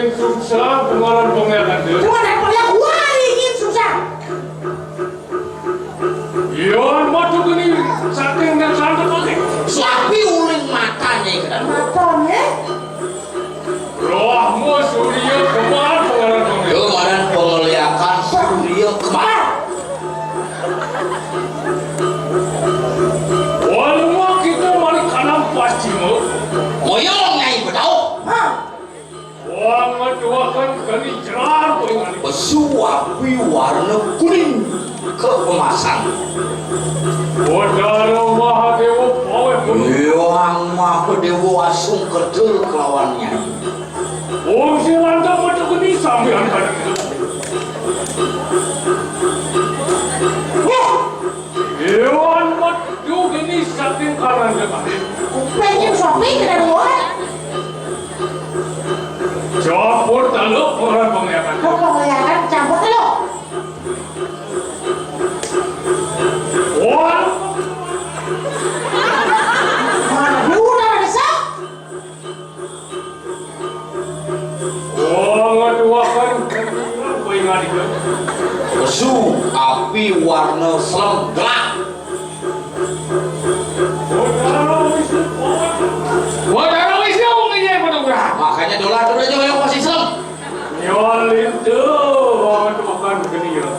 ingin susah pengaruh pengeran dia. Cuma nak kuliah gua ingin susah. Yon macam ini saking dan sangat lagi. Sapi uling matanya kan. Matanya. Rohmu surya kemana pengaruh pengeran. Kemarin pengeliakan surya kemana? Walaupun kita mari kanan pasti mu. Moyong nyai bedau. Wang dua kan kali jerar pengaruh. Besu api warna kuning keemasan. Bodara Mahadewa pawe pun. Yang Mahadewa asung kedel kelawan nyai. Om si ranta macam ini sampai angkat. Ewan maju gini saking kanan depan. Pengen shopping ke luar. Campur taluk orang pengeran. Kau kelihatan campur lo. Wah, Madu dah besar. wah dua kan pengaruh dia. Besu api warna selem gelap. Bodara Wisnu mungkinnya pada urang. Makanya dolar aja yang masih selem. Nyolin tu, orang tu makan begini ya.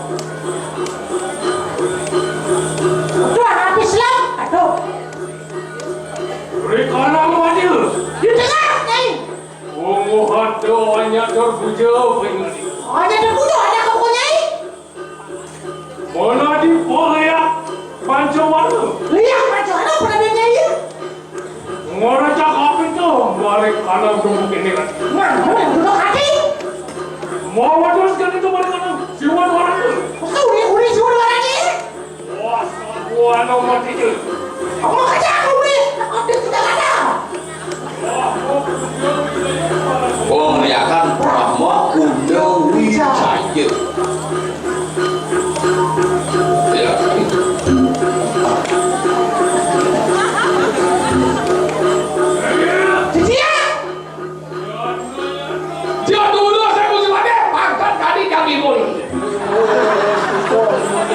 Tuh anak Islam. Aduh. Beri kanan maju. Di tengah nih. Umuhan tu hanya terpuja pengaruh. Ada terbunuh ada kau nyai. Mana di Korea Pancawarna. Lihat macam mana pernah nyai. Ngora cakap itu, balik kanan tumbuk ini kan. Nah, duduk hati. Mau teruskan itu balik kanan, siapa orang itu? Kau uri semua orang ini. Wah, gua nomor 3. Aku mau kerja.